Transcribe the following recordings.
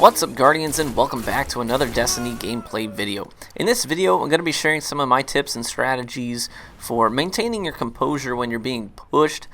What's up, Guardians, and welcome back to another Destiny gameplay video. In this video, I'm going to be sharing some of my tips and strategies for maintaining your composure when you're being pushed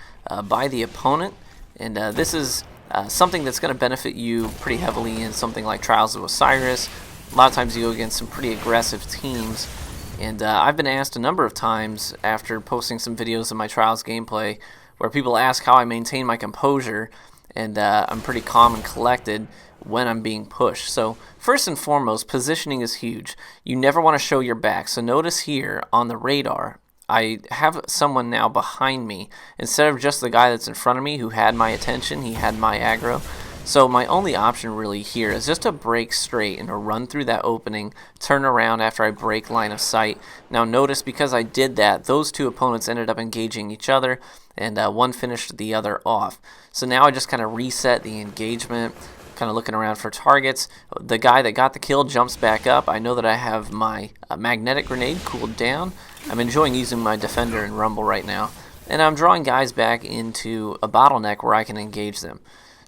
by the opponent. And this is something that's going to benefit you pretty heavily in something like Trials of Osiris. A lot of times you go against some pretty aggressive teams. And I've been asked a number of times after posting some videos of my Trials gameplay where people ask how I maintain my composure. And I'm pretty calm and collected when I'm being pushed. So first and foremost, positioning is huge. You never want to show your back. So notice here on the radar, I have someone now behind me instead of just the guy that's in front of me who had my attention. He had my aggro. So my only option really here is just to break straight and to run through that opening, turn around after I break line of sight. Now notice, because I did that, those two opponents ended up engaging each other, and one finished the other off. So now I just kind of reset the engagement, kind of looking around for targets. The guy that got the kill jumps back up. I know that I have my magnetic grenade cooled down. I'm enjoying using my defender and rumble right now, and I'm drawing guys back into a bottleneck where I can engage them.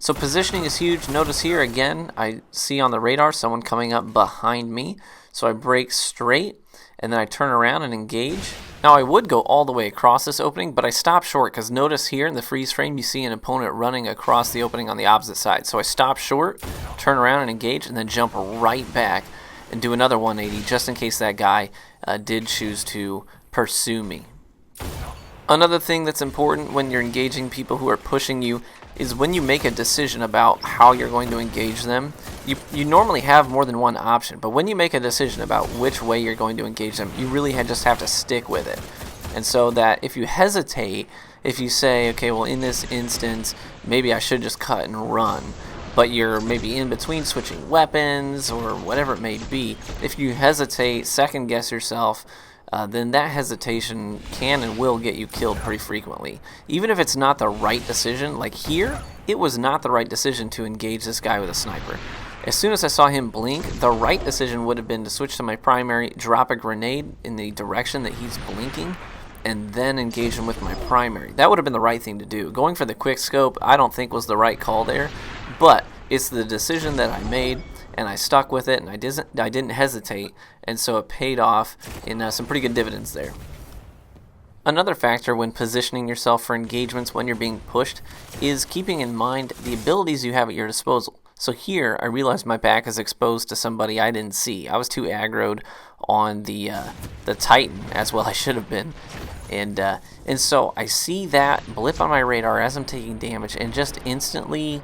So positioning is huge. Notice here again, I see on the radar someone coming up behind me. So I break straight and then I turn around and engage. Now I would go all the way across this opening, but I stop short because notice here in the freeze frame you see an opponent running across the opening on the opposite side. So I stop short, turn around and engage, and then jump right back and do another 180 just in case that guy did choose to pursue me. Another thing that's important when you're engaging people who are pushing you is when you make a decision about how you're going to engage them. You normally have more than one option, but when you make a decision about which way you're going to engage them, you really just have to stick with it. And so that if you hesitate, if you say, okay, well in this instance, maybe I should just cut and run, but you're maybe in between switching weapons or whatever it may be, if you hesitate, second guess yourself, then that hesitation can and will get you killed pretty frequently. Even if it's not the right decision, like here, it was not the right decision to engage this guy with a sniper. As soon as I saw him blink, the right decision would have been to switch to my primary, drop a grenade in the direction that he's blinking, and then engage him with my primary. That would have been the right thing to do. Going for the quick scope, I don't think was the right call there, but it's the decision that I made, and I stuck with it, and I didn't hesitate, and so it paid off in some pretty good dividends there. Another factor when positioning yourself for engagements when you're being pushed is keeping in mind the abilities you have at your disposal. So here, I realized my back is exposed to somebody I didn't see. I was too aggroed on the Titan, as well I should have been. And so I see that blip on my radar as I'm taking damage, and just instantly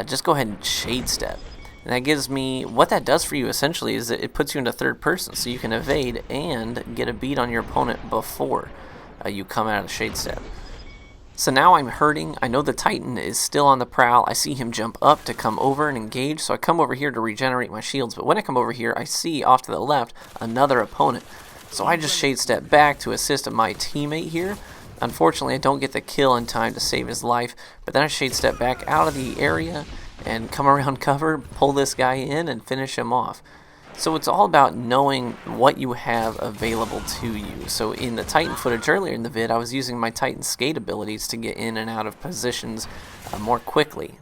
just go ahead and shade step. And that gives me, what that does for you essentially is that it puts you into third person, so you can evade and get a beat on your opponent before you come out of the shade step. So now I'm hurting. I know the Titan is still on the prowl. I see him jump up to come over and engage, so I come over here to regenerate my shields. But when I come over here, I see off to the left another opponent. So I just shade step back to assist my teammate here. Unfortunately, I don't get the kill in time to save his life, but then I shade step back out of the area and come around cover, pull this guy in, and finish him off. So it's all about knowing what you have available to you. So in the Titan footage earlier in the vid, I was using my Titan skate abilities to get in and out of positions more quickly.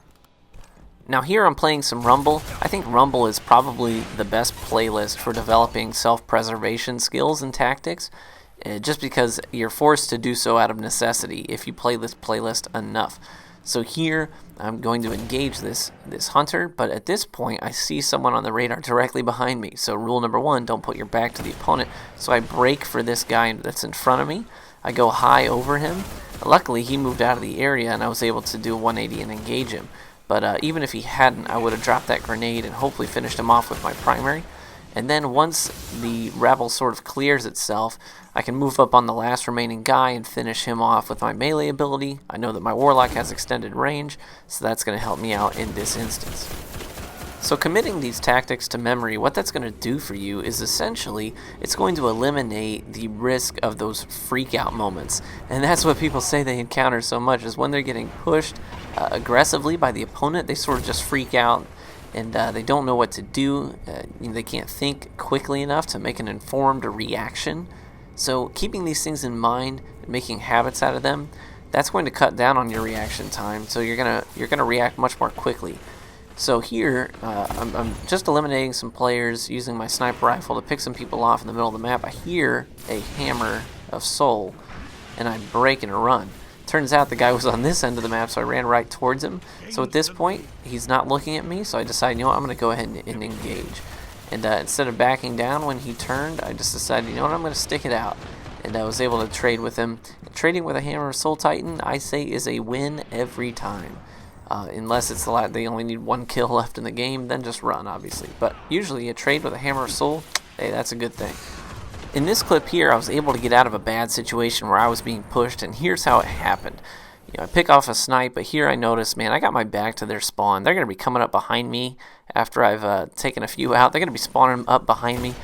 Now here I'm playing some Rumble. I think Rumble is probably the best playlist for developing self-preservation skills and tactics, just because you're forced to do so out of necessity if you play this playlist enough. So here, I'm going to engage this hunter, but at this point, I see someone on the radar directly behind me. So rule number one, don't put your back to the opponent. So I break for this guy that's in front of me. I go high over him. Luckily, he moved out of the area, and I was able to do a 180 and engage him. But even if he hadn't, I would have dropped that grenade and hopefully finished him off with my primary. And then once the rebel sort of clears itself, I can move up on the last remaining guy and finish him off with my melee ability. I know that my warlock has extended range, so that's going to help me out in this instance. So committing these tactics to memory, what that's going to do for you is essentially it's going to eliminate the risk of those freak out moments. And that's what people say they encounter so much, is when they're getting pushed aggressively by the opponent, they sort of just freak out. And they don't know what to do. They can't think quickly enough to make an informed reaction. So keeping these things in mind, making habits out of them, that's going to cut down on your reaction time. So you're gonna react much more quickly. So here, I'm just eliminating some players using my sniper rifle to pick some people off in the middle of the map. I hear a hammer of soul, and I break and run. Turns out the guy was on this end of the map, so I ran right towards him. So at this point, he's not looking at me, so I decided, you know what, I'm going to go ahead and engage. And instead of backing down when he turned, I just decided, you know what, I'm going to stick it out. And I was able to trade with him. Trading with a hammer of soul titan, I say, is a win every time. Unless it's they only need one kill left in the game, then just run, obviously. But usually a trade with a hammer of soul, hey, that's a good thing. In this clip here, I was able to get out of a bad situation where I was being pushed, and here's how it happened. You know, I pick off a snipe, but here I notice, man, I got my back to their spawn. They're going to be coming up behind me after I've taken a few out. They're going to be spawning up behind me.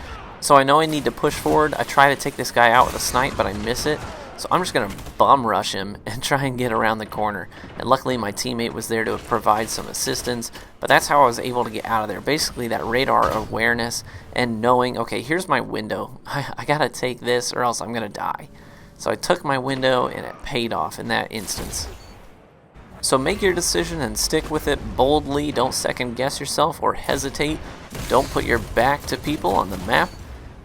So I know I need to push forward. I try to take this guy out with a snipe, but I miss it. So I'm just going to bum rush him and try and get around the corner. And luckily my teammate was there to provide some assistance. But that's how I was able to get out of there. Basically that radar awareness and knowing, okay, here's my window. I got to take this or else I'm going to die. So I took my window and it paid off in that instance. So make your decision and stick with it boldly. Don't second guess yourself or hesitate. Don't put your back to people on the map.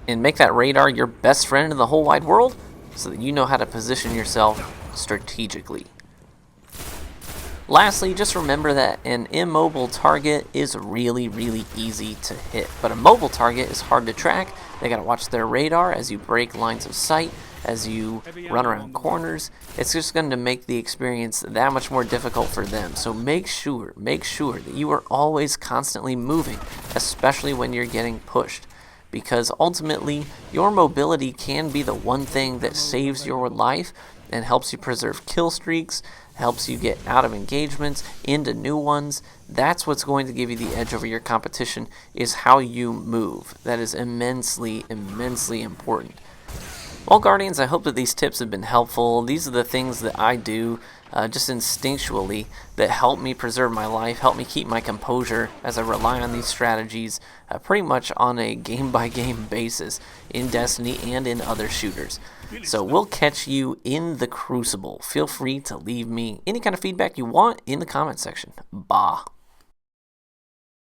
And make that radar your best friend in the whole wide world, so that you know how to position yourself strategically. Lastly, just remember that an immobile target is really, really easy to hit, but a mobile target is hard to track. They gotta watch their radar as you break lines of sight, as you run around corners. It's just going to make the experience that much more difficult for them. So make sure that you are always constantly moving, especially when you're getting pushed. Because ultimately, your mobility can be the one thing that saves your life and helps you preserve kill streaks, helps you get out of engagements, into new ones. That's what's going to give you the edge over your competition, is how you move. That is immensely, immensely important. Well, Guardians, I hope that these tips have been helpful. These are the things that I do just instinctually that help me preserve my life, help me keep my composure as I rely on these strategies pretty much on a game-by-game basis in Destiny and in other shooters. So we'll catch you in the Crucible. Feel free to leave me any kind of feedback you want in the comment section. Bah.